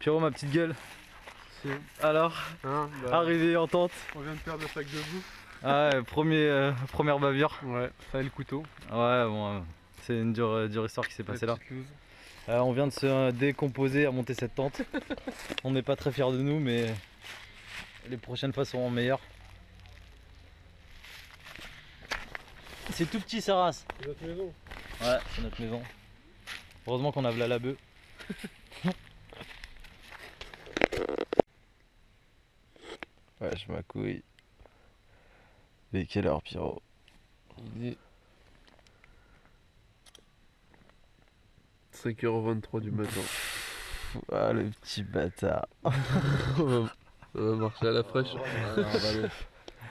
Pierrot, ma petite gueule. Alors, bah, arrivé en tente. on vient de perdre le sac de boue. Ah ouais, première bavure. Ouais, ça et le couteau. Ouais, bon, c'est une dure histoire qui s'est passée là. Petite loose. On vient de se décomposer à monter cette tente. On n'est pas très fiers de nous, mais les prochaines fois seront meilleures. C'est tout petit, Saras. C'est notre maison. Ouais, c'est notre maison. Heureusement qu'on a v'là la bœuf. Ouais, je m'accouille. Il est quelle heure, Pierrot? Il est 5h23 du matin. Ah, le petit bâtard. On va marcher à la fraîche.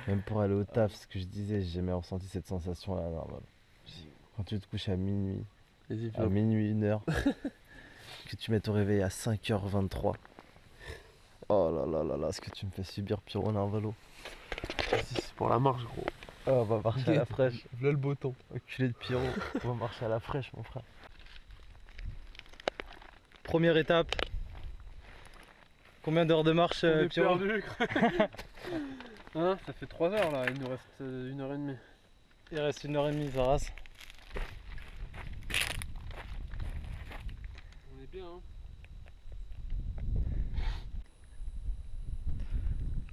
Même pour aller au taf, ce que je disais, j'ai jamais ressenti cette sensation là. Normal. Quand tu te couches à minuit, Vas-y, à minuit 1h, que tu mets ton réveil à 5h23. Oh là là là là, ce que tu me fais subir, Pierrot, là en vélo. c'est pour la marche, gros. Oh, on va marcher à la fraîche. Là le beau temps. Enculé de Pierrot, on va marcher à la fraîche, mon frère. Première étape. Combien d'heures de marche, Pierrot? Perdu. Hein, ça fait 3 heures là, il nous reste 1h30. Il reste 1h30, Saras. On est bien, hein.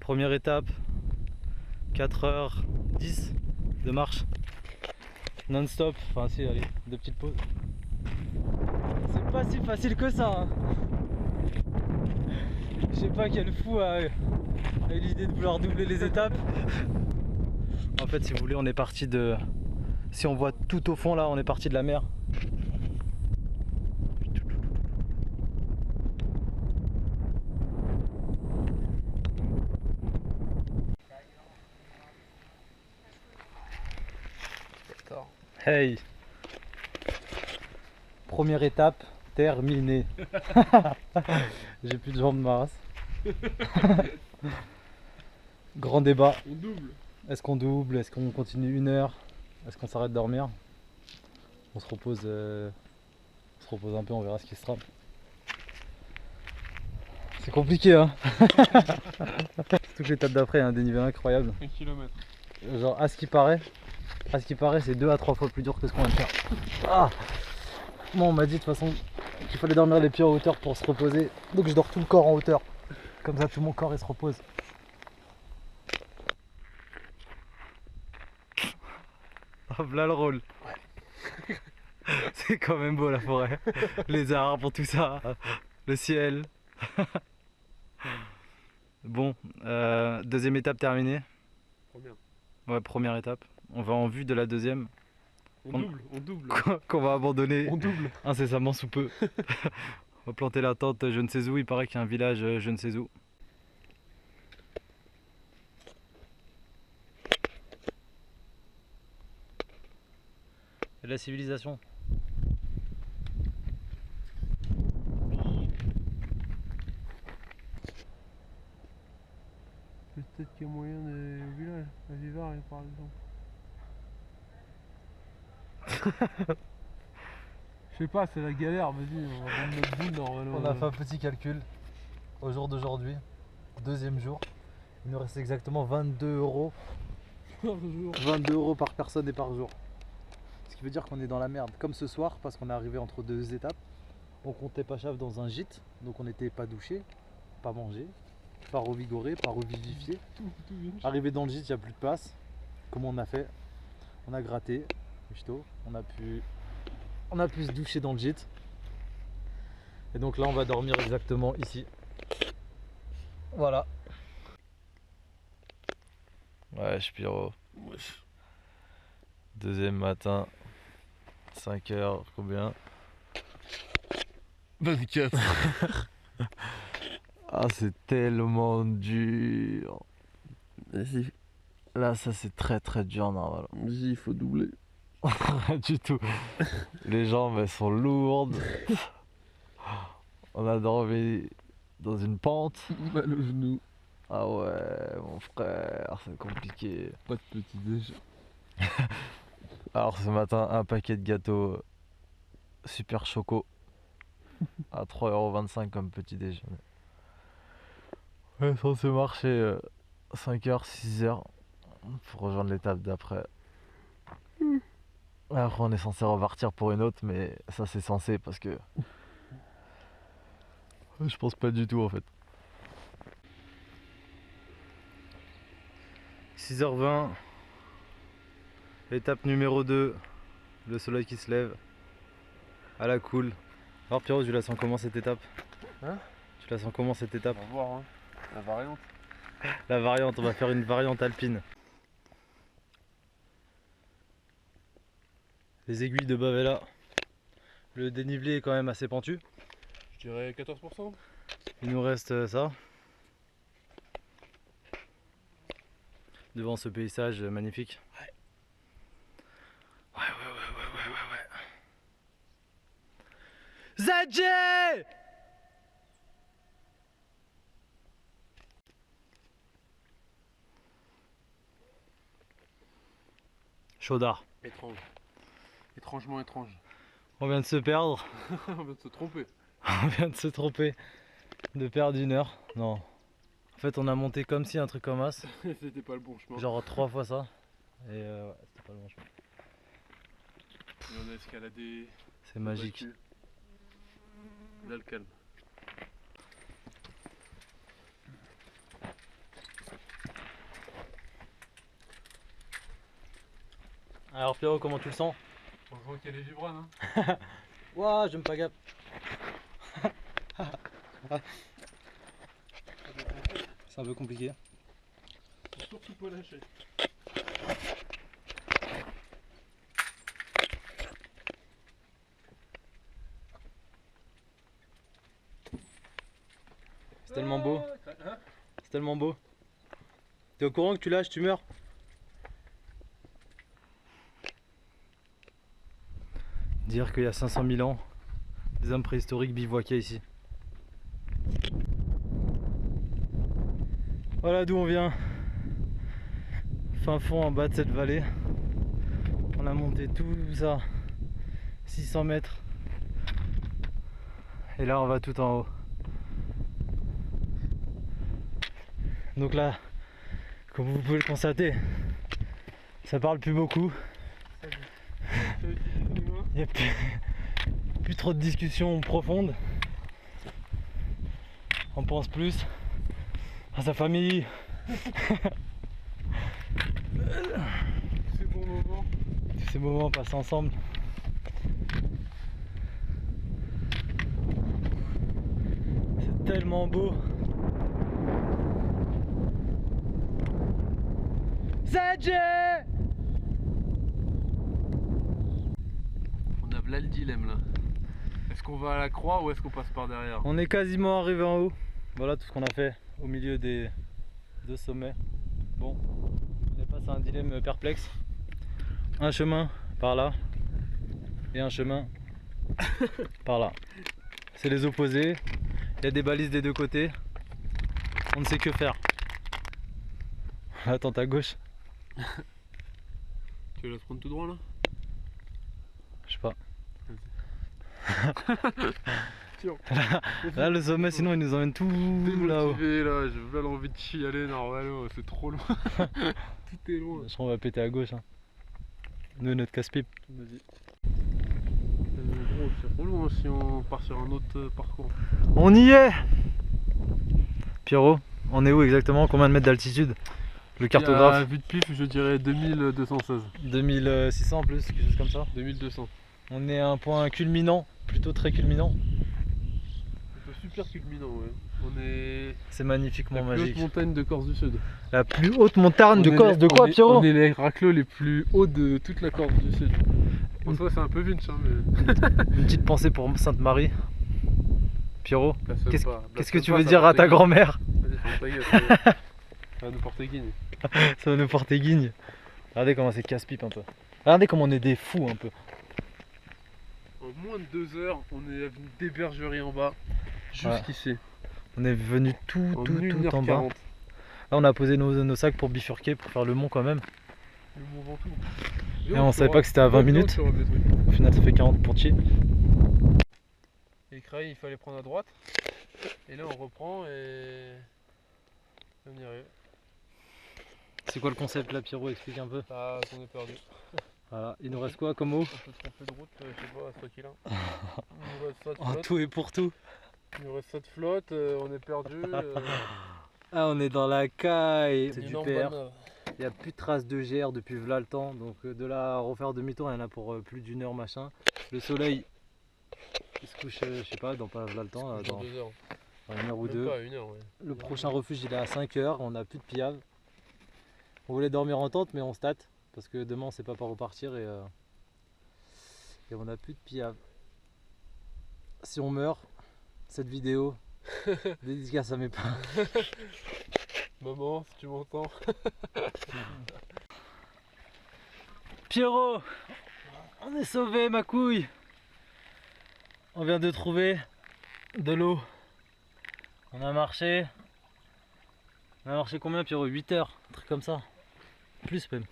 Première étape, 4h10 de marche. Non-stop, enfin si, allez, 2 petites pauses. C'est pas si facile que ça, hein. Je sais pas quel fou a eu l'idée de vouloir doubler les étapes. En fait, si vous voulez, on est parti de... Si on voit tout au fond là, on est parti de la mer. Hey! Première étape terminée. J'ai plus de jambes de ma race. Grand débat. On double. Est-ce qu'on double? Est-ce qu'on continue 1 heure? Est-ce qu'on s'arrête de dormir? On se repose un peu, on verra ce qui se trame. C'est compliqué, hein. Surtout que l'étape d'après, il y a un dénivelé incroyable. 1 km. Genre, à ce qui paraît, c'est 2 à 3 fois plus dur que ce qu'on vient de faire. Ah, moi, on m'a dit de toute façon qu'il fallait dormir les pieds en hauteur pour se reposer. Donc je dors tout le corps en hauteur. Comme ça, tout mon corps il se repose. Hop là le rôle. Ouais. C'est quand même beau la forêt. Les arbres, tout ça. Le ciel. Bon, deuxième étape terminée. Première. Ouais, première étape. On va en vue de la deuxième. On double. Qu'on va abandonner On double. incessamment sous peu. On va planter la tente je ne sais où. Il paraît qu'il y a un village je ne sais où. Et la civilisation. Peut-être qu'il y a moyen de au village, à Vivard par exemple. Je sais pas, c'est la galère, vas-y, on va prendre notre boule normalement. On a fait un petit calcul au jour d'aujourd'hui, deuxième jour. Il nous reste exactement 22 € par jour. 22 € par personne et par jour. Ce qui veut dire qu'on est dans la merde, comme ce soir, parce qu'on est arrivé entre 2 étapes. On comptait pas chave dans un gîte, donc on n'était pas douché, pas mangé, pas revigoré, pas revivifié. Arrivé dans le gîte, il n'y a plus de place. Comment on a fait? On a gratté, on a pu se doucher dans le gîte. Et donc là, on va dormir exactement ici. Voilà. Ouais, Pierrot. Wesh. Deuxième matin, 5h, combien? 24. Ah, c'est tellement dur. Vas-y, Là, ça c'est très très dur, normalement. vas-y, il faut doubler. Rien du tout. Les jambes, elles sont lourdes. On a dormi dans une pente. Mal au genou. Ah ouais, mon frère, c'est compliqué. Pas de petit déj. Alors ce matin, un paquet de gâteaux super choco. à 3,25 € comme petit déjeuner. On est censé marcher 5h, 6h pour rejoindre l'étape d'après. Après on est censé repartir pour une autre, mais ça c'est censé parce que je pense pas du tout en fait. 6h20, étape numéro 2, le soleil qui se lève, à la cool. Alors Pierrot, tu la sens comment cette étape? Hein? Tu la sens comment cette étape? On va voir, hein. La variante. La variante, on va faire une variante alpine. Les aiguilles de Bavella. Le dénivelé est quand même assez pentu. Je dirais 14%. Il nous reste ça. Devant ce paysage magnifique. Ouais. Zadje! Chaudard. Étrange. Étrangement étrange. On vient de se perdre. On vient de se tromper. On vient de se tromper. De perdre 1 heure. Non. En fait, on a monté comme si un truc comme as. C'était pas le bon chemin. Genre 3 fois ça. Et ouais, c'était pas le bon chemin. Et on a escaladé. C'est magique. Battu. Là, le calme. Alors Pierrot, comment tu le sens? On voit qu'il y a les vibranes, hein. Ouah, je me pagape. C'est un peu compliqué. Faut surtout pas lâcher. C'est tellement beau. Hein? C'est tellement beau. T'es au courant que tu lâches, tu meurs? Dire qu'il y a 500 000 ans, des hommes préhistoriques bivouaquaient ici. Voilà d'où on vient. Fin fond en bas de cette vallée. On a monté tout ça, 600 mètres. Et là on va tout en haut. Donc là, comme vous pouvez le constater, ça parle plus beaucoup. Il n'y a plus trop de discussions profondes. On pense plus à sa famille. Ces bons moments. Tous ces moments passés ensemble. C'est tellement beau. Zadje! On a là le dilemme là. Est-ce qu'on va à la croix ou est-ce qu'on passe par derrière? On est quasiment arrivé en haut. Voilà tout ce qu'on a fait au milieu des deux sommets. Bon, on est face à un dilemme perplexe. Un chemin par là et un chemin par là. C'est les opposés. Il y a des balises des deux côtés. On ne sait que faire. Attends, à gauche. Tu veux la prendre tout droit là? Je sais pas. Tiens. Là le sommet sinon il nous emmène tout là-haut. Démotivé là, j'ai pas l'envie de chialer normalement, c'est trop loin. Tout est loin. Je crois qu'on va péter à gauche. Hein. Nous notre casse-pipe. Vas-y. Gros, c'est trop loin si on part sur un autre parcours. On y est! Pierrot, on est où exactement? Combien de mètres d'altitude? Le cartographe? À vue de pif, je dirais 2216. 2600 en plus, quelque chose comme ça. 2200. On est à un point culminant, plutôt très culminant. C'est super culminant, ouais. On est C'est magnifiquement la plus magique. haute montagne de Corse du Sud. La plus haute montagne de Corse, de quoi on Pierrot? On est les raclos les plus hauts de toute la Corse du Sud. En soi, c'est un peu vinch, hein, mais. Une petite pensée pour Sainte-Marie. Pierrot, Blasphème qu'est-ce pas, que blasphème tu pas, veux ça dire va à ta porter grand-mère? guigne. Vas-y, ferme ta gueule, ça va nous porter guigne. Ça va nous porter guigne. Regardez comment c'est casse-pipe un peu. Regardez comment on est des fous un peu. En moins de 2 heures, on est venu d'hébergerie en bas, jusqu'ici. On est venu tout En en 1h40. bas. Là on a posé nos sacs pour bifurquer, pour faire le mont quand même. Le Mont Ventoux. Et on savait pas que c'était à 20 minutes. Au final ça fait 40 pour chier. Et Les Crailles, il fallait prendre à droite. Et là, on reprend et on y arrive. C'est quoi le concept là, Pierrot? Explique un peu. Ah, on est perdu. Voilà, il nous reste quoi comme eau? On peut se tromper de route, je sais pas, c'est toi qui l'as. Il nous reste ça de En flotte. tout et pour tout. Il nous reste ça de flotte, on est perdu. Ah, on est dans la caille. C'est une du énorme PR. banane. Il n'y a plus de traces de GR depuis v'là le temps. Donc de là à refaire demi-tour, il y en a pour plus d'une heure machin. Le soleil, il se couche, je sais pas, dans pas v'là le temps. Là, Dans dans 2 heures. une heure ou Même deux. pas, 1 heure, ouais. Le prochain refuge il est à 5 heures, on n'a plus de piave. On voulait dormir en tente mais on se tâte parce que demain on sait pas par repartir et on n'a plus de piave. Si on meurt, cette vidéo, dédicace à mes parents. Maman, si tu m'entends. Pierrot, on est sauvé ma couille. On vient de trouver de l'eau. On a marché. On a marché combien Pierrot? 8 heures, un truc comme ça. Plus même.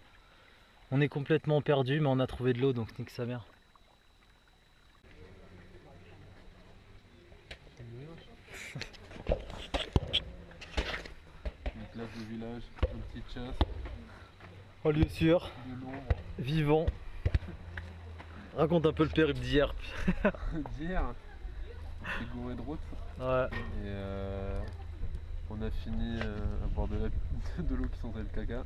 On est complètement perdu mais on a trouvé de l'eau donc nique sa mère. Une place de village, une petite chasse, En lieu sûr, de l'ombre. vivant. Raconte un peu le périple d'hier. D'hier, on s'est gouré de route Ouais. et on a fini à boire de l'eau qui sentait le caca.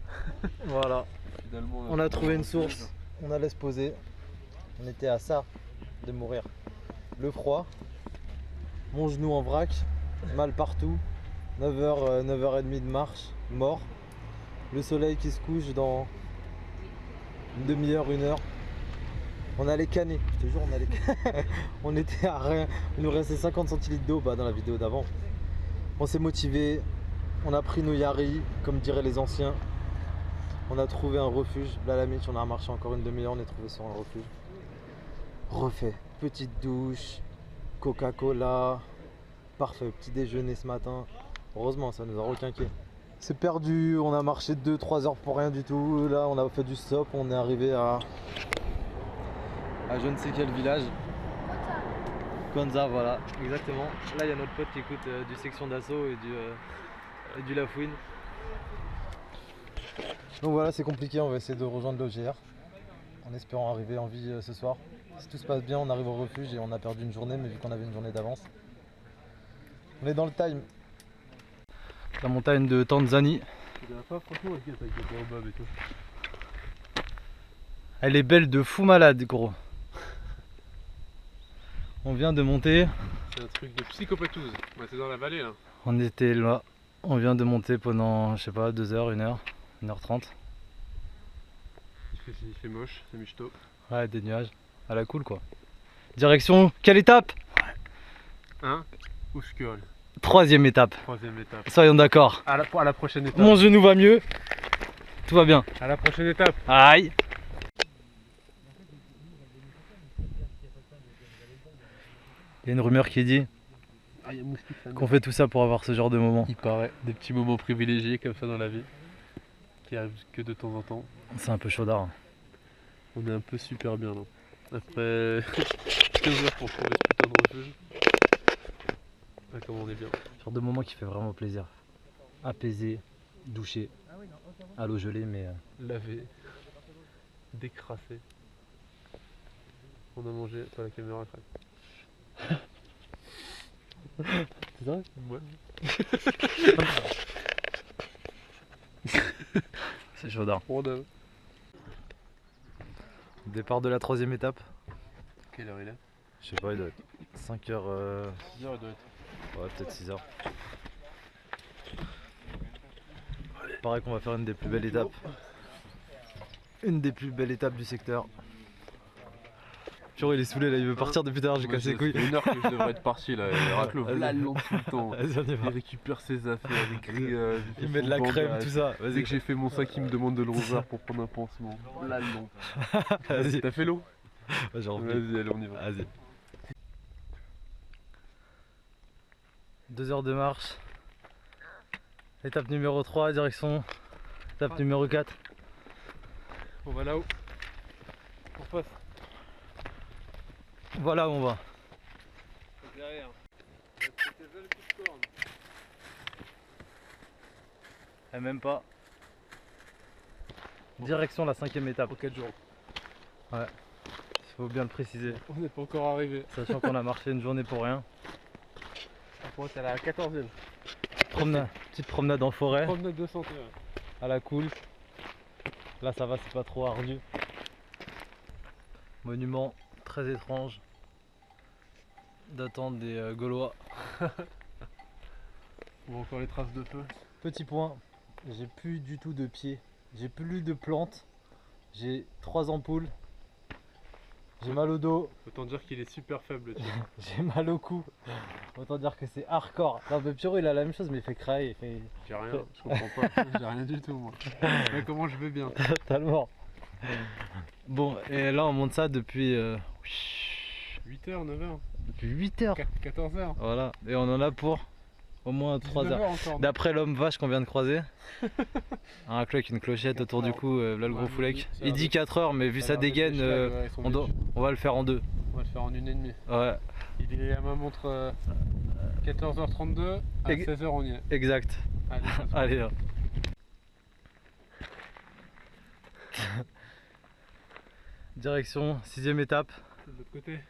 Voilà. Finalement, On a trouvé une refuge. source, on allait se poser. On était à ça de mourir. Le froid, mon genou en vrac, mal partout, 9h, 9h30 de marche, mort. Le soleil qui se couche dans une demi-heure, 1 heure. On allait canner, je te jure, on allait canner. On était à rien, il nous restait 50 centilitres d'eau dans la vidéo d'avant. On s'est motivé, on a pris nos yaris, comme diraient les anciens. On a trouvé un refuge, là la Mitch, on a marché encore une demi-heure, on est trouvé sur un refuge. Refait, petite douche, Coca-Cola, parfait, petit déjeuner ce matin. Heureusement, ça nous a requinqué. C'est perdu, on a marché 2-3 heures pour rien du tout. Là, on a fait du stop, on est arrivé à je ne sais quel village. Konza, voilà, exactement. Là, il y a notre pote qui écoute du section d'assaut et du Lafouine. Donc voilà, c'est compliqué, on va essayer de rejoindre l'OGR en espérant arriver en vie ce soir. Si tout se passe bien, on arrive au refuge et on a perdu une journée, mais vu qu'on avait une journée d'avance, on est dans le time. La montagne de Tanzanie. Pas franchement avec les baobabs et tout. Elle est belle de fou malade, gros. On vient de monter. C'est un truc de psychopatouze. Ouais, c'est dans la vallée là. On était là. On vient de monter pendant, je sais pas, 2 heures, 1 heure, 1h30. Il fait moche, c'est michto. Ouais, des nuages. À la cool quoi. Direction, quelle étape? Hein? Oushkol. 3e étape. 3ème étape. Soyons d'accord. À la prochaine étape. Mon genou va mieux. Tout va bien. À la prochaine étape. Aïe. Il y a une rumeur qui dit qu'on fait tout ça pour avoir ce genre de moment. Il paraît. Des petits moments privilégiés comme ça dans la vie. Qui arrivent que de temps en temps. C'est un peu chaudard. On est un peu super bien là. Après 15 heures pour trouver ce putain de refuge. Ah, comme on est bien. Genre de moment qui fait vraiment plaisir. Apaisé, douché, à l'eau gelée mais... Lavé. Décrassé. On a mangé. Attends, la caméra craque. C'est vrai? Ouais. C'est chaudard. On a... Départ de la 3e étape. Quelle heure il est? Je sais pas, il doit être 5h... 6 heures il doit être. Ouais, peut-être 6h. Pareil qu'on va faire une des plus belles étapes. Une des plus belles étapes du secteur. Pierrot il est saoulé là, il veut partir depuis tout à l'heure, j'ai cassé les couilles. C'est 1 heure que je devrais être parti là, il raclo Vas-y. là long tout le temps. Vas-y, on y va. Il récupère ses affaires, il crie, Il met de la crème, tout ça. Dès Vas-y. que j'ai fait mon sac, il me demande de le rouvrir pour prendre un pansement. Là long. Vas-y. T'as fait l'eau? Vas-y, on Vas-y, allez, on y va. Vas-y. 2 heures de marche. Étape numéro 3, direction. Étape numéro 4. On va là-haut. On passe. Voilà où on va. Derrière. C'était le coup de corne. Et même pas. Direction la 5ème étape. Pour 4 jours. Il faut bien le préciser. On n'est pas encore arrivé. Sachant qu'on a marché une journée pour rien. Par contre, c'est à la 14e. Petite promenade en forêt, Promenade de santé. Ouais. à la cool. Là ça va, c'est pas trop ardu. Monument très étrange. Datant des Gaulois. On voit encore les traces de feu. Petit point, j'ai plus du tout de pieds. J'ai plus de plantes. J'ai 3 ampoules. J'ai mal au dos. Autant dire qu'il est super faible. Tu vois. J'ai mal au cou. Autant dire que c'est hardcore. Non mais Pierrot il a la même chose mais il fait crailler. J'ai rien, je comprends pas. J'ai rien du tout moi. Mais comment je vais bien? Totalement. Bon et là on monte ça depuis 8h, 9h. depuis 8 heures. 14h. Voilà. Et on en a pour au moins 3 heures. Encore. D'après l'homme vache qu'on vient de croiser. Un clock avec une clochette autour du cou, là le gros Ouais, foulec. ça Il va dit 4 heures mais vu sa dégaine on va le faire en 2. On va le faire en 1h30. Ouais, Il est à ma montre 14h32, à 16h on y est. exact. Allez, ça se Allez là. Direction 6ème étape. passe de l'autre côté.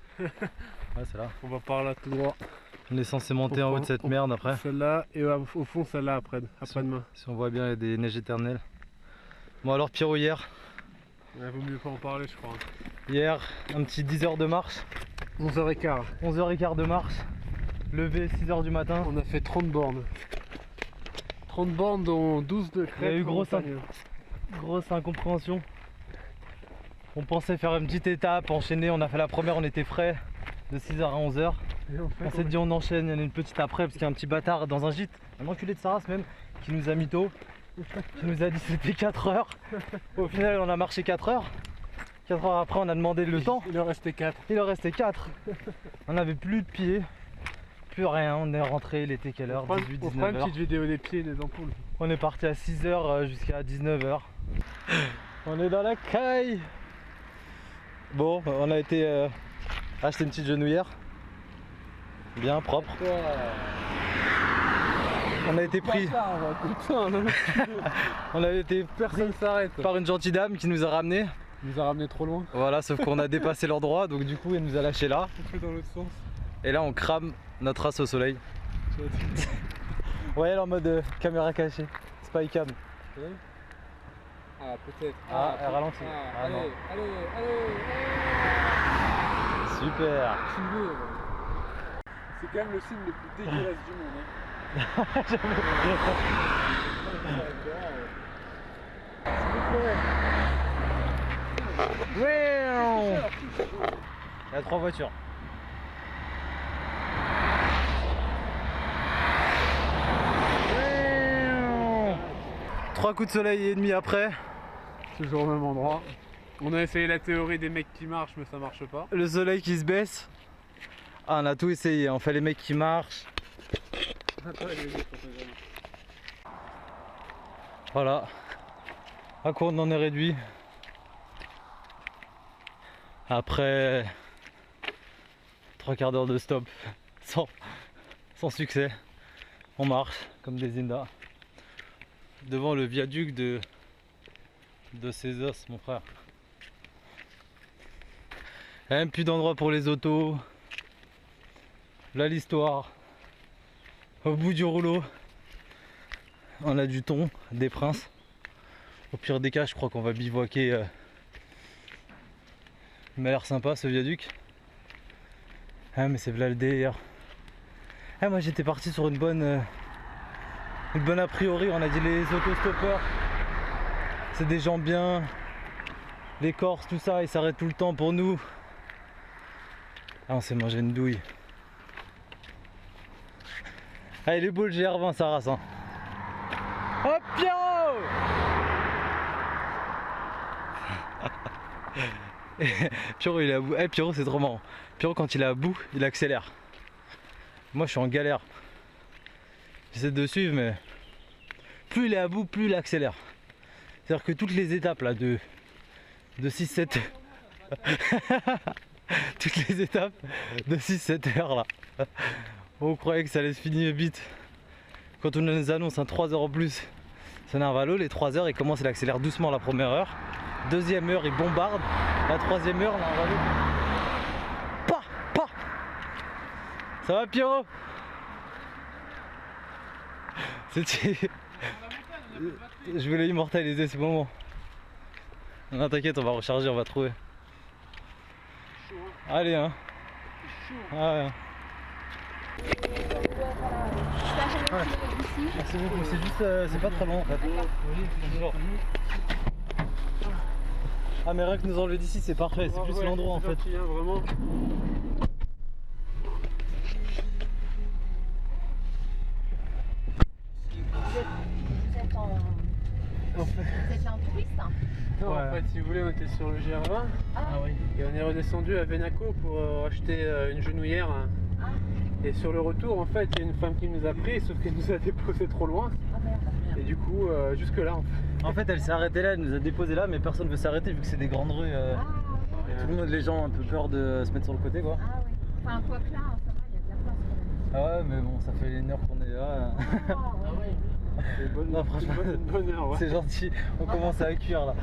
Ouais c'est là. On va par là tout droit. On est censé monter en haut de cette merde après. Celle-là et au fond celle-là après-demain. Si on voit bien il y a des neiges éternelles. Bon alors Pierrot hier. Il vaut mieux pas en parler je crois. Hier un petit 10 heures de marche. 11h15. 11h15 de marche. Levé 6h du matin. On a fait 30 bornes. 30 bornes dont 12 de crête. Il y a eu grosse incompréhension. On pensait faire une petite étape, enchaîner, on a fait la première, on était frais de 6h à 11h. On s'est dit on enchaîne, il y en a une petite après parce qu'il y a un petit bâtard dans un gîte, un enculé de sa race même, qui nous a mytho, qui nous a dit c'était 4 heures. Au final on a marché 4 heures. 4 heures après on a demandé le temps. Il en restait 4. Il en restait 4. On n'avait plus de pieds, plus rien, on est rentré, il était quelle heure? 18, On fera 19 une heures. petite vidéo des pieds et des ampoules. On est parti à 6h jusqu'à 19h. On est dans la caille. Bon, on a été acheter une petite genouillère. Bien propre. On a été pris. On a été Personne s'arrête. par une gentille dame qui nous a ramenés. Il nous a ramené trop loin. Voilà, sauf qu'on a dépassé l'endroit, donc du coup elle nous a lâché là. On fait dans l'autre sens. Et là on crame notre race au soleil. Ouais, elle est en mode caméra cachée, Spycam. Ah peut-être. Ah, elle ralentit. Ah, allez, non. allez. Super. Filmé. C'est quand même le film le plus dégueulasse du monde. Il y a 3 voitures. Trois coups de soleil et demi après. Toujours au même endroit. On a essayé la théorie des mecs qui marchent mais ça marche pas. Le soleil qui se baisse. Ah, on a tout essayé, on fait les mecs qui marchent. Voilà. À quoi on en est réduit. Après 3 quarts d'heure de stop sans succès. On marche comme des Zinda. Devant le viaduc de Césos, mon frère. Il n'y a même plus d'endroit pour les autos. Là l'histoire. Au bout du rouleau, on a du thon, des princes. Au pire des cas, je crois qu'on va bivouaquer. Il m'a l'air sympa ce viaduc. Ah mais c'est là le délire. Ah, moi j'étais parti sur une bonne a priori. On a dit les autostoppeurs, c'est des gens bien. Les Corses, tout ça, ils s'arrêtent tout le temps pour nous. Ah, on s'est mangé une douille. Ah, il est beau le GR20 sa race hein. Hop Pierrot. Pierrot il est à bout. Eh Pierrot c'est trop marrant. Pierrot quand il est à bout il accélère. Moi je suis en galère. J'essaie de suivre mais plus il est à bout plus il accélère. C'est à dire que toutes les étapes là de 6-7 toutes les étapes de 6-7 heures là. On croyait que ça allait se finir vite. Quand on nous annonce un 3 heures en plus, c'est un valo, les 3 heures il commence, il accélère doucement la première heure. Deuxième heure il bombarde. La troisième heure là on va aller. Pas. Ça va Pierrot? Je voulais immortaliser ce moment. Non t'inquiète, on va recharger, on va trouver. Allez hein. Ah, ouais. Merci beaucoup, c'est juste, c'est pas très long en fait. Ah mais rien que nous enlever d'ici c'est parfait, c'est plus l'endroit en fait. Vraiment. Vous êtes un touriste hein? Non, Ouais. en fait, si vous voulez, on était sur le GR20 Ah oui. et on est redescendu à Venaco pour acheter une genouillère. Ah. Et sur le retour, en fait, il y a une femme qui nous a pris, sauf qu'elle nous a déposé trop loin. Ah merde. Et du coup, jusque là, en fait. En fait elle s'est arrêtée là, elle nous a déposé là mais personne veut s'arrêter vu que c'est des grandes rues. Ah, Tout le monde, les gens ont un peu peur de se mettre sur le côté quoi. ah oui. Enfin quoi que là, ça va, il y a de la place quand même. Ah ouais mais bon ça fait une heure qu'on est là. Ah ouais. Non, franchement, une bonne heure, ouais. C'est gentil, on commence à cuire là.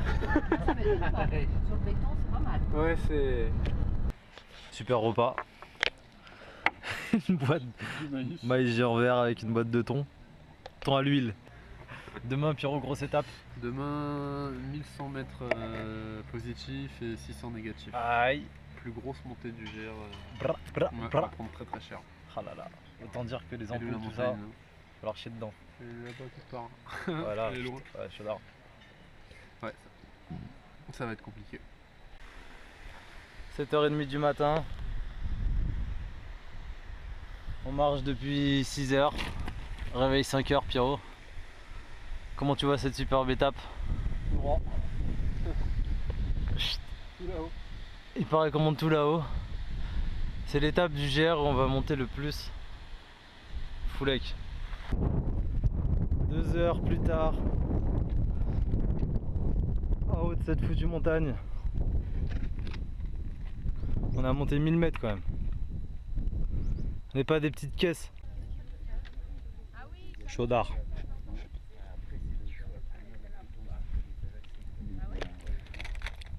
Ça m'étonne pas. Sur le béton, c'est pas mal. Ouais, c'est. Super repas. Une boîte maïs géant vert avec une boîte de thon. Thon à l'huile. Demain Pierrot, grosse étape. Demain, 1100 mètres positifs et 600 négatifs. Aïe. Plus grosse montée du GR. Bra, bra, On va bra. prendre très très cher. Ah là là. Autant dire que les Et de ampoules la tout ça, montagne. va falloir chier dedans. Elle est là-bas quelque part. Voilà. Elle est loin. Ouais, chaudard. Ouais, ça va être compliqué. 7h30 du matin. On marche depuis 6h. Réveil 5h Pierrot. Comment tu vois cette superbe étape? Droit. Tout là-haut. Il paraît qu'on monte tout là-haut. C'est l'étape du GR où on va monter le plus. Foulec. 2 heures plus tard. En haut de cette foutue montagne. On a monté 1000 mètres quand même. On n'est pas des petites caisses. Chaudard.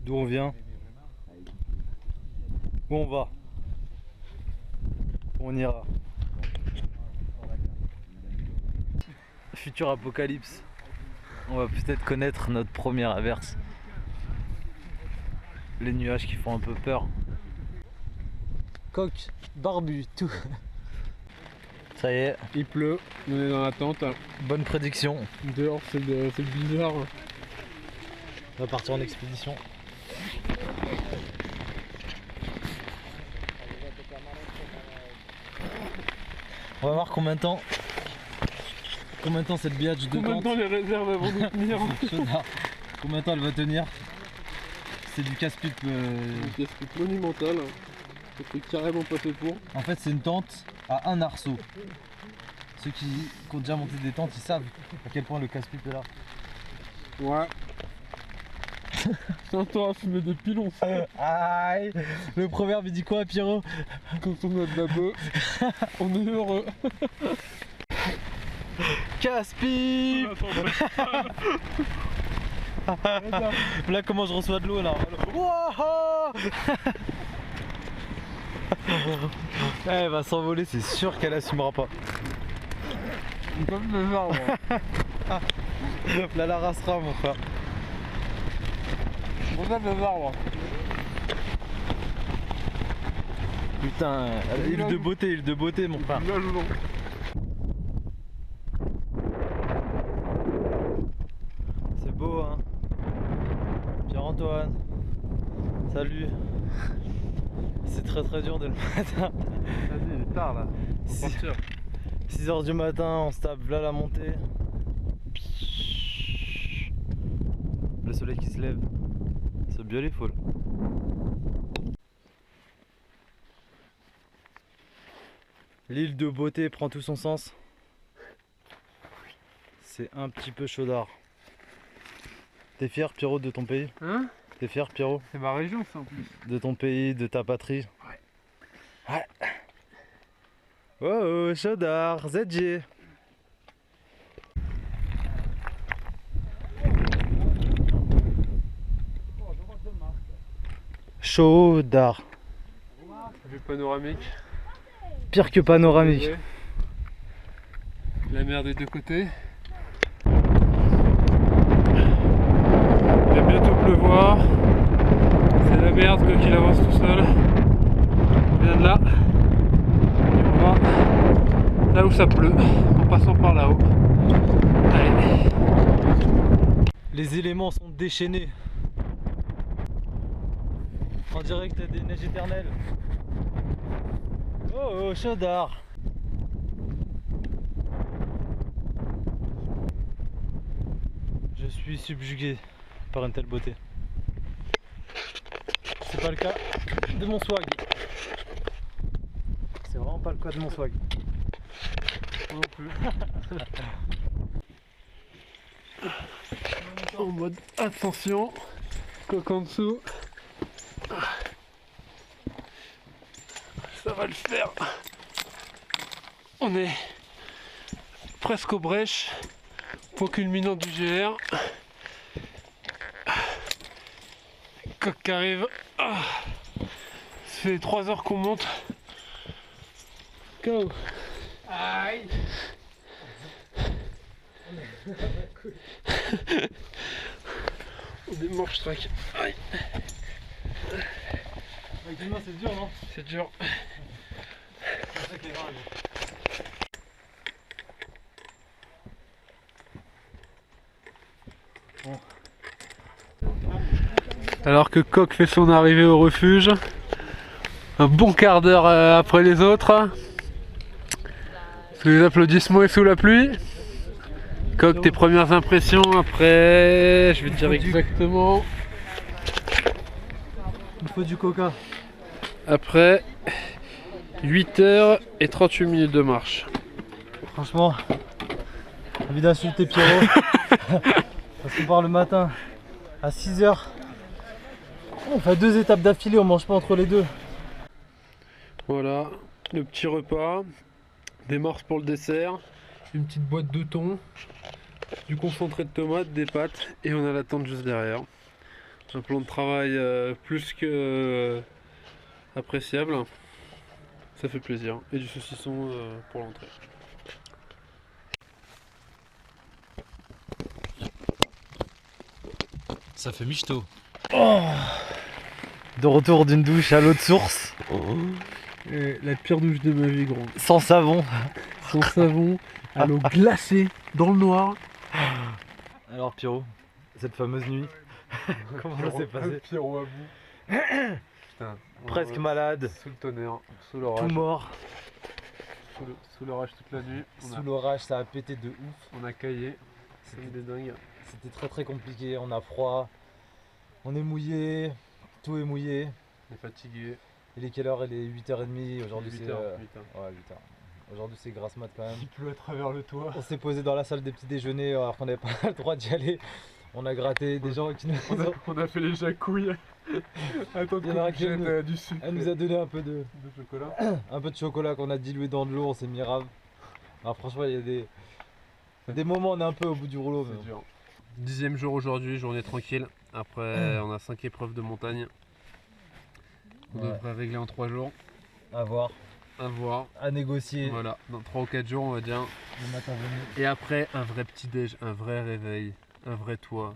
D'où on vient? Où on va? Où on ira? Futur apocalypse. On va peut-être connaître notre première averse. Les nuages qui font un peu peur. Coq, barbu, tout. Ça y est, Il pleut, on est dans la tente. bonne prédiction. Dehors, c'est le blizzard. On va partir en expédition. On va voir combien de temps cette biatch de Combien de tente. temps les réserves vont nous tenir? Chaudard. Combien de temps elle va tenir? C'est du casse-pipe. Une pièce monumentale. C'était carrément pas fait pour. En fait, c'est une tente à un arceau. Ceux qui ont déjà monté des tentes, ils savent à quel point le casse-pipe est là. Ouais. C'est un temps à fumer des pilons. Aïe. Le proverbe il dit quoi, Pierrot? Quand on a de la bœuf, on est heureux. Casse-pipe. Là comment je reçois de l'eau là. Wouah. Elle va s'envoler, c'est sûr qu'elle assumera pas. Comme le genre, Là la racera mon frère. on a des arbres. Putain, île de beauté mon frère. Là, je l'en- C'est beau hein. Pierre-Antoine. Salut. C'est très dur dès le matin. Vas-y, il est tard là. Faut partir. 6h du matin, on se tape là la montée. Le soleil qui se lève. C'est beautiful. L'île de beauté prend tout son sens. C'est un petit peu chaudard. T'es fier Pierrot de ton pays? Hein? T'es fier, Pierrot? C'est ma région, ça en plus. De ton pays, de ta patrie? Ouais. Oh, Chaudard, ZG. Chaudard. Vue panoramique. Pire que panoramique. La mer des deux côtés. Il va bientôt pleuvoir. C'est la merde quoi qu'il avance tout seul. On vient de là. Et on va là où ça pleut. En passant par là-haut. Allez. Les éléments sont déchaînés. En direct des neiges éternelles. Oh, Chaudard. Je suis subjugué par une telle beauté. C'est pas le cas de mon swag. C'est vraiment pas le cas de mon swag. Non plus. En mode attention. Coque en dessous. Ça va le faire. On est presque aux brèches. Point culminant du GR. Coque qui arrive. Ah. Ça fait 3 heures qu'on monte. Go. Aïe. On démarche track. Aïe. Avec une main c'est dur, non? C'est dur. C'est ça qui est grave. Alors que Coq fait son arrivée au refuge, un bon quart d'heure après les autres, sous les applaudissements et sous la pluie. Coq, tes premières impressions après, je vais te dire exactement, Il faut du coca. après 8 heures et 38 minutes de marche. Franchement, envie d'insulter Pierrot. Parce qu'on part le matin à 6 h. On fait 2 étapes d'affilée, on mange pas entre les deux. Voilà, le petit repas, des morses pour le dessert, une petite boîte de thon, du concentré de tomates, des pâtes et on a la tente juste derrière. Un plan de travail plus que appréciable, ça fait plaisir. Et du saucisson pour l'entrée. Ça fait michto. Oh, de retour d'une douche à l'eau de source. La pire douche de ma vie, gros. Sans savon. Sans savon, à l'eau glacée, dans le noir. Alors Pierrot, cette fameuse nuit, comment ça s'est passé? Pierrot à bout. Putain, Presque malade, sous le tonnerre, sous tout l'orage. mort. Sous l'orage toute la nuit. Sous l'orage, ça a pété de ouf. On a caillé. C'était des dingues. C'était très très compliqué, on a froid, on est mouillé, tout est mouillé. On est fatigué. Il est quelle heure? Il est 8h30, aujourd'hui 8 c'est... heures, Ouais, 8 heures. 8h. Aujourd'hui c'est grasse mat quand même. Il pleut à travers le toit. On s'est posé dans la salle des petits déjeuners alors qu'on n'avait pas le droit d'y aller. On a gratté des gens qui nous ont... On a fait les jacouilles. Attends, Il y en a qui nous- du sucre. Elle nous a donné un peu de chocolat. un peu de chocolat qu'on a dilué dans de l'eau, on s'est mis rave. Alors franchement il y a des moments on est un peu au bout du rouleau. C'est Mais... dur. 10e jour aujourd'hui, journée tranquille. Après, on a 5 épreuves de montagne. On Ouais. devrait régler en 3 jours. À voir, À voir. à négocier Voilà, dans 3 ou 4 jours, on va dire. le matin venu. Et après, un vrai petit-déj, un vrai réveil, un vrai toit,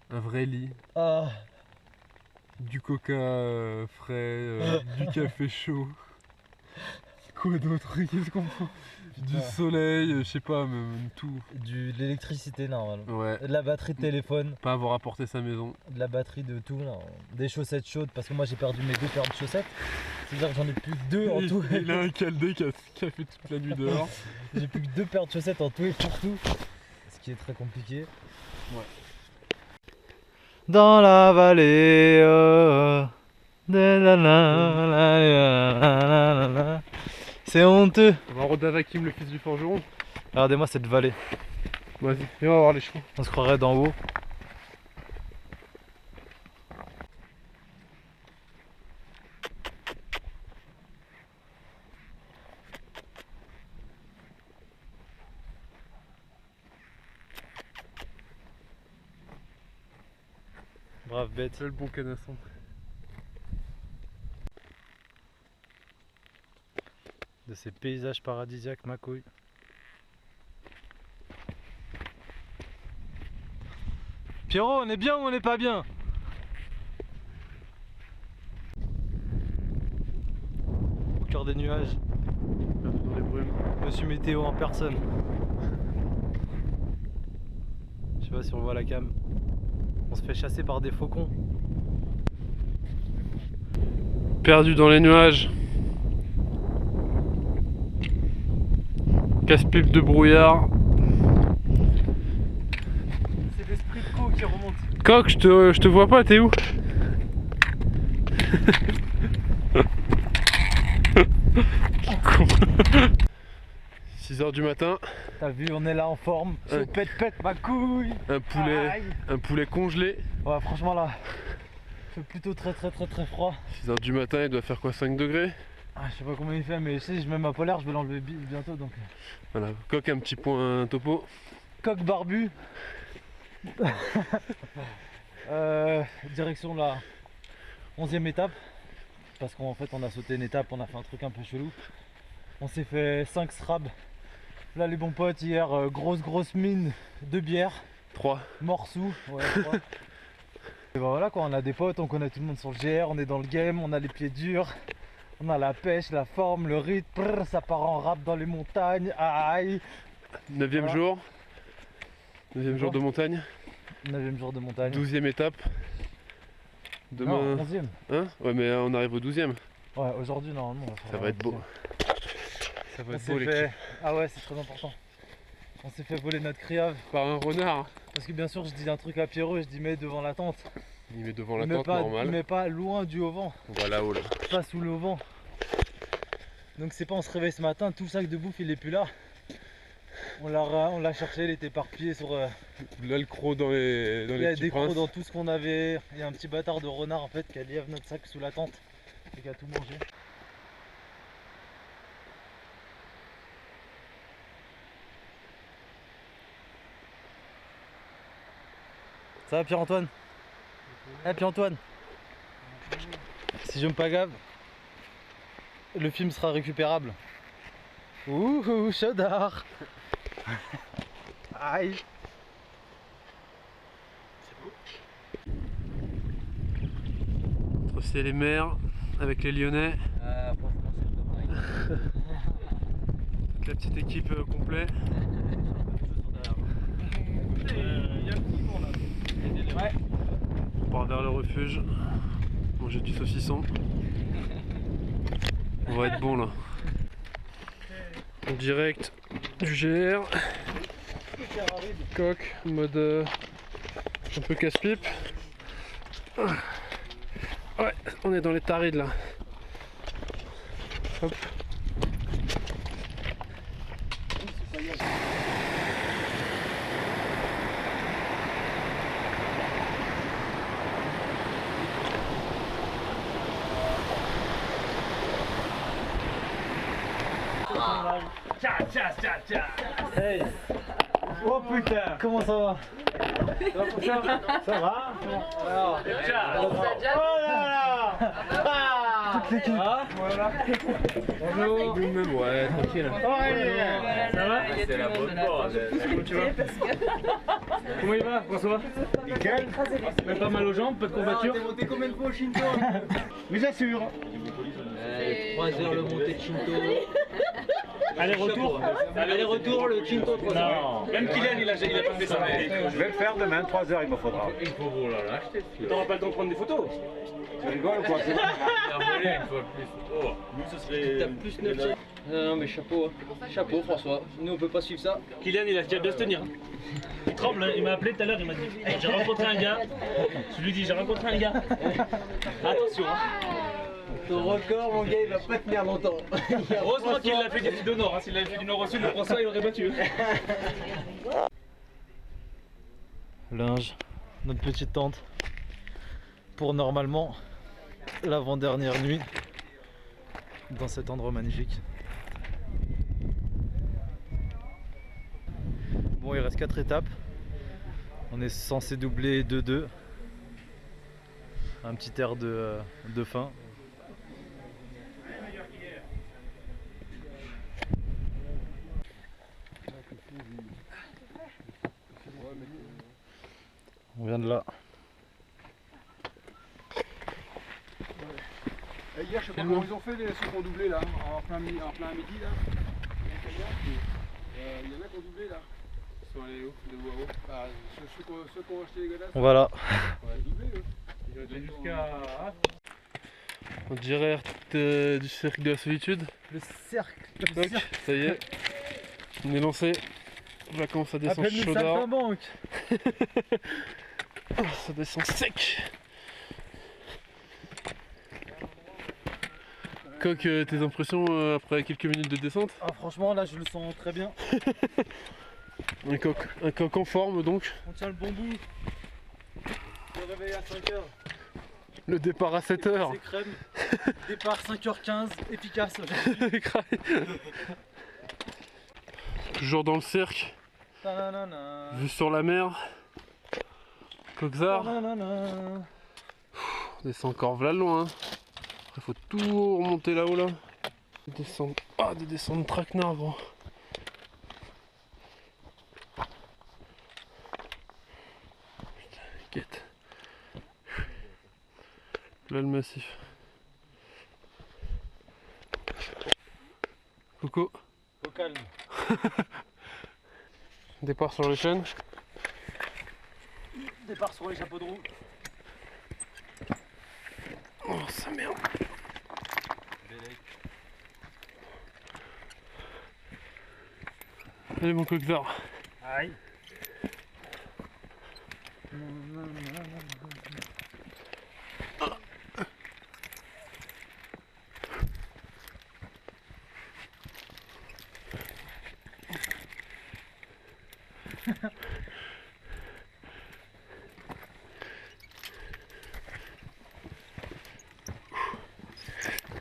un vrai lit, Ah, du coca frais, du café chaud. Quoi d'autre? Qu'est-ce qu'on prend? Du Putain. soleil, je sais pas, même tout. de l'électricité normalement. Ouais, De la batterie de téléphone, pas avoir apporté sa maison. de la batterie de tout, non. Des chaussettes chaudes parce que moi j'ai perdu mes 2 paires de chaussettes. C'est-à-dire que j'en ai plus que 2 en tout. Il a un caldé qui a fait toute la nuit dehors. J'ai plus que 2 paires de chaussettes en tout et pour tout. Ce qui est très compliqué. Ouais. Dans la vallée. C'est honteux. On va Rodavakim, le fils du forgeron. Regardez-moi cette vallée. Vas-y, viens, on va voir les chevaux. On se croirait d'en haut. Brave bête. C'est le bon canasson. De ces paysages paradisiaques, ma couille. Pierrot, on est bien ou on n'est pas bien? Au cœur des nuages. Perdu dans les brumes. Monsieur Météo en personne. Je sais pas si on voit la cam. On se fait chasser par des faucons. Perdu dans les nuages. Casse-pipe de brouillard. C'est l'esprit de co qui remonte. Coq, je te vois pas, t'es où? 6h du matin. T'as vu, on est là en forme. Ouais. Pète ma couille. Aïe. Un poulet congelé. Ouais, franchement là, il fait plutôt très froid. 6h du matin, il doit faire quoi, 5 degrés? Ah, je sais pas combien il fait, mais je sais, je mets ma polaire, je vais l'enlever bientôt donc. Voilà, Coq, un petit point topo. Coq barbu. Direction la 11e étape. Parce qu'en fait, on a sauté une étape, on a fait un truc un peu chelou. On s'est fait 5 srabs. Là, les bons potes, hier, grosse mine de bière. 3. Morsou, ouais, 3. Et ben voilà quoi, on a des potes, on connaît tout le monde sur le GR, on est dans le game, on a les pieds durs. On a la pêche, la forme, le rythme, prrr, ça part en rap dans les montagnes, aïe. 9e Voilà. jour. 9e jour de montagne. 9e jour de montagne. 12e étape. Demain. Non, 11e. Hein? Ouais, mais on arrive au 12e. Ouais, aujourd'hui normalement. Ça va être beau. Ça va On être s'est beau, les fait... Ah ouais, c'est très important. On s'est fait voler notre criave. Par un renard. Parce que bien sûr, je dis un truc à Pierrot et je dis mets devant la tente. Il met devant la Il met tente, pas, normal. il met pas loin du auvent, Voilà, oh là. pas sous le auvent. Donc c'est pas on se réveille ce matin, tout le sac de bouffe il est plus là. On l'a cherché, il était éparpillé sur... Là, le croc dans les il y a petits des crocs princes. dans tout ce qu'on avait. Il y a un petit bâtard de renard en fait qui a lié notre sac sous la tente et qui a tout mangé. Ça va Pierre-Antoine? Eh Pierre-Antoine, si je me pas gave, le film sera récupérable. Ouh, chaudard. Aïe. Entre ciel et mer, avec les Lyonnais. Toute la petite équipe complète. On part vers le refuge. Manger du saucisson. On va être bon là. En direct du GR. Coq, mode un peu casse-pipe. Ouais, on est dans les tarides là. Hop. Hey. Oh putain, comment ça va? Ça va? Alors, oh là là. Toute l'équipe. Voilà. Bonjour. Nous-mêmes, ouais, tranquille. Ça va? C'est la bonne borde. Comment tu vas? Comment il va, François? Nickel. Même pas mal aux jambes, pas de courbature? T'es monté combien de fois au Shinto? Mais j'assure. 3 heures le montée de Shinto. Aller-retour? Aller-retour le Shinto 3 heures. Non. Même Kylian il a pas fait ça. Je vais le faire demain, 3 heures il me faudra. T'auras pas le temps de prendre des photos? Tu rigoles ou quoi? T'as plus 9. Non mais chapeau, chapeau François. Nous on peut pas suivre ça. Kylian il a déjà de se tenir. Il tremble, hein. Il m'a appelé tout à l'heure, il m'a dit j'ai rencontré un gars. Je lui dis j'ai rencontré un gars. Attention. Hein. Ton record mon gars il va pas tenir longtemps. Heureusement qu'il l'a fait du sud au nord, hein. S'il l'avait fait du nord au sud, le François il aurait battu. Linge, notre petite tente pour normalement l'avant-dernière nuit dans cet endroit magnifique. Bon, il reste 4 étapes. On est censé doubler 2-2. Un petit air de fin. On vient de là. Et hier, je sais pas comment ils ont fait ceux qui ont doublé là, en plein midi là. Il y en a qui ont doublé là. Ils sont allés où? De où à où? Bah, ceux qui ont acheté les godasses. Voilà. Ils ont doublé eux. Ils ont été jusqu'à. On dirait du cercle de la solitude. Le cercle. Donc, ça y est, on est lancé. Vacances, ça descend Appelle-nous chaudard. saltimbanque. Ça descend sec. Coq, tes impressions après quelques minutes de descente? Ah, franchement, là, je le sens très bien. Un coq en forme donc. On tient le bon bout. Je me réveille à 5h. Le départ à 7h. C'est crème. Départ 5h15, efficace. Toujours dans le cercle, Ta-na-na-na. vue sur la mer. Coxard. Ta-na-na-na. On descend encore v'là loin. Hein. Après faut tout remonter là-haut là. Descendre. Ah, de descendre traquenard gros. Putain, quête. Là le massif. Coucou. Au calme. Départ sur les chaînes. Départ sur les chapeaux de roue. Oh sa merde. Allez mon coquard. Aïe.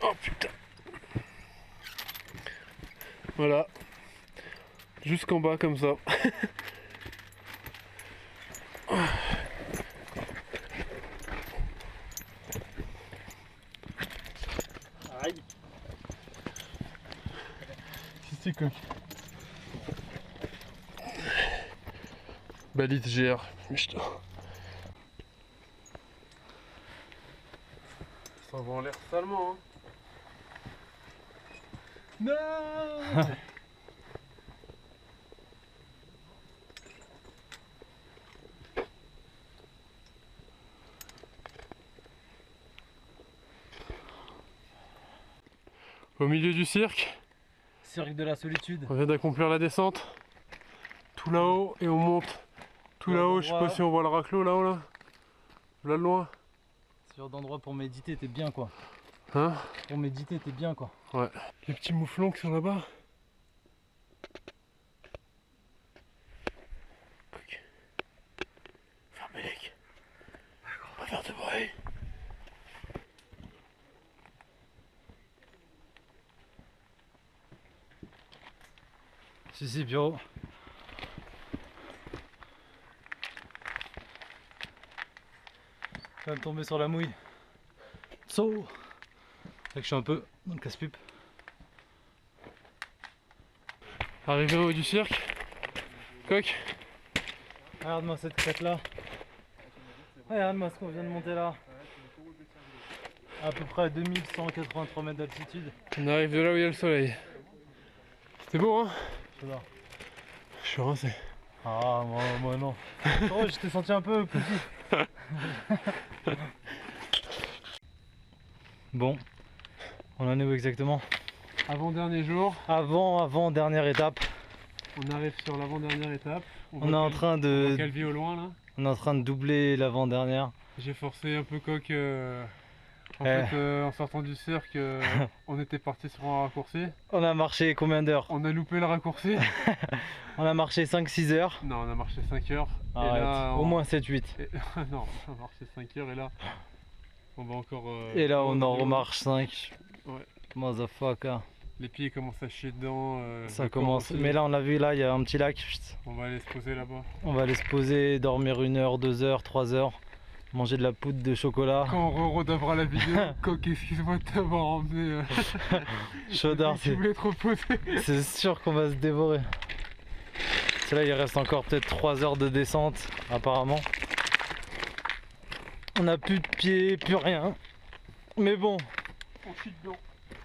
Oh putain. Voilà. Jusqu'en bas comme ça. Aïe. C'est coq. Balise GR. Ça va en l'air salement hein. Non. Au milieu du cirque, Cirque de la solitude. on vient d'accomplir la descente. Tout là-haut et on monte. Tout Là, là-haut, je sais endroit. pas si on voit le raclos là-haut là. Là loin. Ce genre d'endroit pour méditer, t'es bien quoi. Hein? Pour méditer, t'es bien quoi. Ouais. Les petits mouflons qui sont là-bas. Fermez les mecs. On va faire de bruit. Si, Pierrot. Je viens de tomber sur la mouille. Saut. C'est que je suis un peu dans le casse-pipe. Arrivé au haut du cirque. Coq. Regarde-moi cette crête là. Regarde-moi ce qu'on vient de monter là. À peu près 2183 mètres d'altitude. On arrive de là où il y a le soleil. C'était beau hein? J'adore. Je suis rincé. Ah, moi non. Oh, je t'ai senti un peu petit. Bon, on en est où exactement? Avant-dernier jour. Avant, dernière étape. On arrive sur l'avant-dernière étape. On est en train de, Calvi au loin là. on est en train de doubler l'avant-dernière. J'ai forcé un peu Coq. En Eh. fait, en sortant du cirque, on était parti sur un raccourci. On a marché combien d'heures? On a loupé le raccourci. On a marché 5-6 heures. Non, on a marché 5 heures. Arrête, Et là, au moins 7-8. non, on a marché 5 heures et là, on va encore. Et là on en remarche 5. Ouais. Motherfucker. Les pieds commencent à chier dedans. Ça le corps commence. aussi. Mais là on a vu, là il y a un petit lac. Chut. On va aller se poser là-bas. On va aller se poser, dormir 1 heure, 2 heures, 3 heures. Manger de la poudre de chocolat. Quand on redavera la vidéo, Coq, excuse-moi de t'avoir emmené. Chaudard, Tu voulais te reposer. c'est sûr qu'on va se dévorer. C'est là, il reste encore peut-être 3 heures de descente, apparemment. On n'a plus de pieds, plus rien. Mais bon, On chute dedans.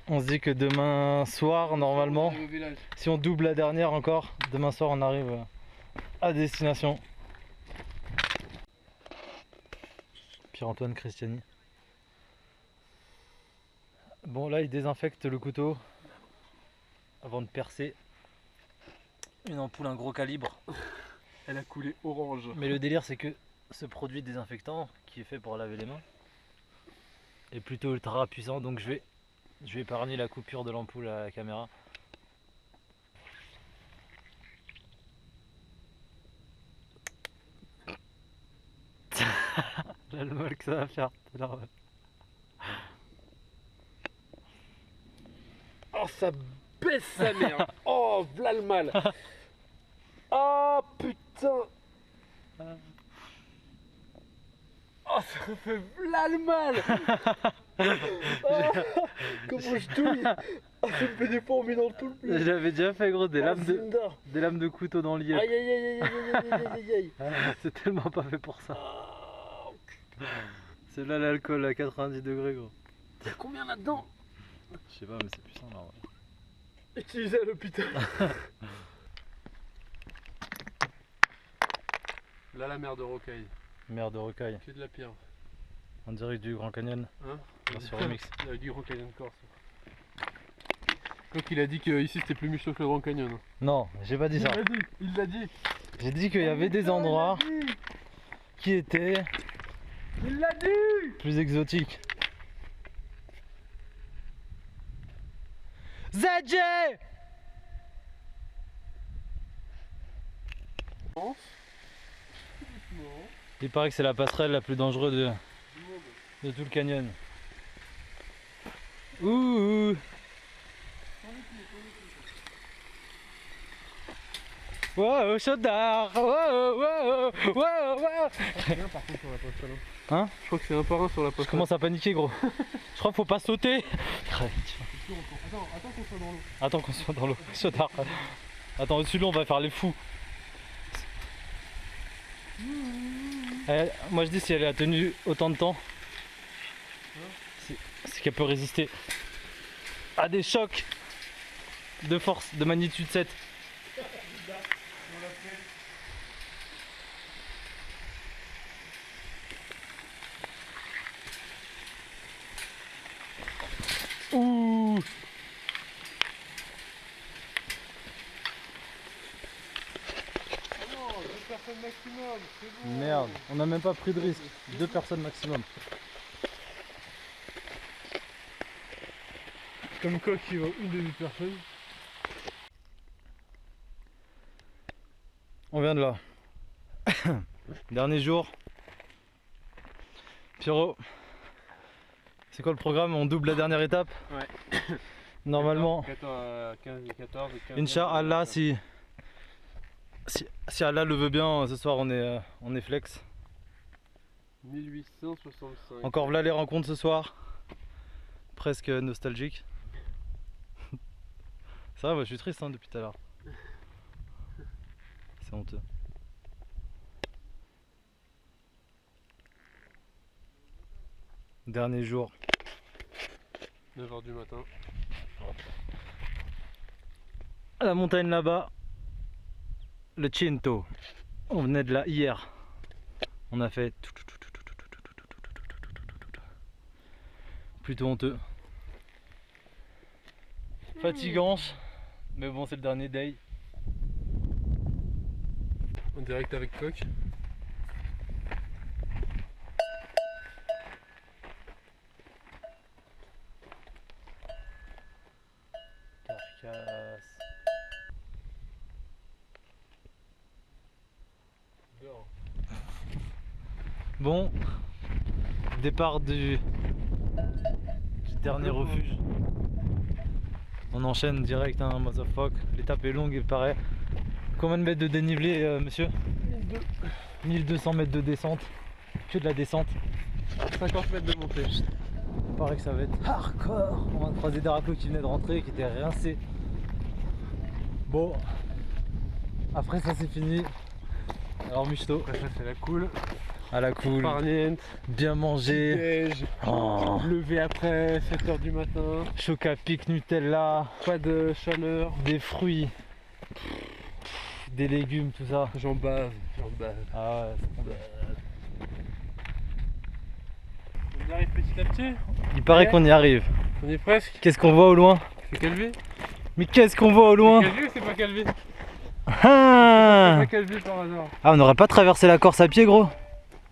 on se dit que demain soir, normalement, Au village. si on double la dernière encore, demain soir on arrive à destination. Pierre-Antoine Christiani. Bon, là il désinfecte le couteau avant de percer une ampoule, un gros calibre. Elle a coulé orange. Mais le délire, c'est que ce produit désinfectant qui est fait pour laver les mains est plutôt ultra puissant, donc je vais épargner la coupure de l'ampoule à la caméra. Là, le mal que ça va faire tout à l'heure. Oh, ça baisse sa mère. Oh, v'là le mal. Oh, putain. Oh, ça fait v'là le mal. Oh, comment je touille. Oh, ça me fait des fourmis dans tout le pli. Je l'avais déjà fait, gros, des Ah, lames Zinda. de couteau dans l'IE. Aïe aïe aïe aïe aïe aïe aïe aïe aïe. C'est tellement pas fait pour ça. C'est là l'alcool à 90 degrés, gros. Y'a combien là-dedans? Je sais pas, mais c'est puissant là. Ouais. Utilisé à l'hôpital. Là, la mer de rocaille. Mer de rocaille, Que de la pierre. en direct du Grand Canyon, Hein? version remix. Du Grand Canyon Corse. Donc il a dit que ici c'était plus méchant que le Grand Canyon. Non, j'ai pas dit ça. Il l'a dit. J'ai dit qu'il y avait des endroits qui étaient Il l'a dit. plus exotiques. ZJ! Il paraît que c'est la passerelle la plus dangereuse de tout le canyon. Ouh! Wow, chaudard! Wow, wow, wow, wow! Par contre sur la passerelle. Hein? Je crois que c'est un par un sur la Je passerelle. commence à paniquer, gros. Je crois qu'il faut pas sauter. Attends qu'on soit dans l'eau. Attends qu'on soit dans l'eau. Chaudard. Attends, au-dessus de l'eau, on va faire les fous. Moi je dis, si elle a tenu autant de temps, c'est qu'elle peut résister à des chocs de force, de magnitude 7. Ouh! Non, 2 personnes maximum, c'est bon. Merde, on n'a même pas pris de risque. 2 personnes maximum. Comme quoi qui va une demi-personne. On vient de là. Dernier jour. Pierrot, c'est quoi le programme? On double la dernière étape? Ouais. Normalement, 14, Inch'Allah, si Allah le veut bien, ce soir on est flex. 1865. Encore voilà les rencontres ce soir. Presque nostalgique. Ça va, moi, je suis triste hein, depuis tout à l'heure. C'est honteux. Dernier jour. 9h du matin. À la montagne là-bas, le Cinto. On venait de là hier. On a fait plutôt honteux. Fatigant, mais bon, c'est le dernier day. En direct avec Coq. Carcasse. Bon, départ du dernier refuge. On enchaîne direct, hein, motherfuck. L'étape est longue, il paraît. Combien de mètres de dénivelé, monsieur? 1200 mètres de descente. que de la descente. 50 mètres de montée. Il paraît que ça va être hardcore. On va croiser des raclos qui venaient de rentrer, qui étaient rincés. Bon, après ça c'est fini. Alors Michto, Après ça c'est la cool. à la cool, Farniente, bien manger, déj, oh, lever après 7h du matin, choc à pic Nutella, pas de chaleur, des fruits, des légumes, tout ça. j'en bave, j'en bave. Ah ouais, c'est bon. On y arrive petit à petit, Il paraît qu'on y arrive. on y est presque. Qu'est-ce qu'on voit au loin? C'est Calvi? Mais qu'est-ce qu'on voit au loin? C'est Calvi ou c'est pas Calvi? Ah, C'est pas Calvi par hasard. on n'aurait pas traversé la Corse à pied, gros? Regarde,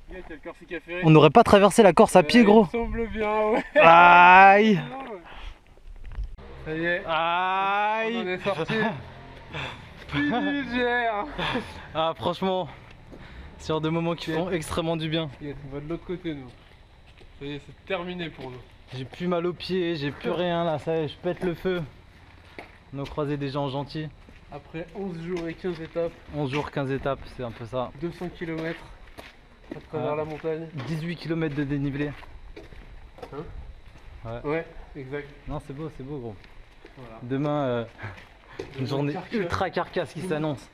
il y a le Corsica Ferry. On n'aurait pas traversé la Corse à pied, gros? Il me semble bien, ouais. Aïe! Ça y est, on en Aïe! est sorti. Fini, gère. Ah, franchement, c'est genre de moments qui font extrêmement du bien. Yes, on va de l'autre côté, nous. Ça y est, c'est terminé pour nous. J'ai plus mal aux pieds, j'ai plus rien là, ça y est, je pète le feu. On a croisé des gens gentils. Après 11 jours et 15 étapes, 11 jours, 15 étapes, c'est un peu ça. 200 km à travers Ah. la montagne. 18 km de dénivelé. Ouais, exact. Non, c'est beau gros. Voilà. Demain, une journée carcasse. ultra carcasse qui s'annonce.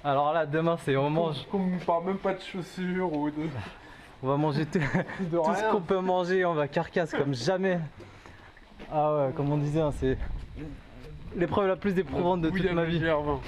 Alors là, demain, c'est on mange, On ne parle même pas de chaussures ou de on va manger tout, de tout ce rien. qu'on peut manger, on va carcasse comme jamais. Ah ouais, comme on disait, hein, c'est l'épreuve la plus éprouvante de toute ma vie. Bouillie à Gervin.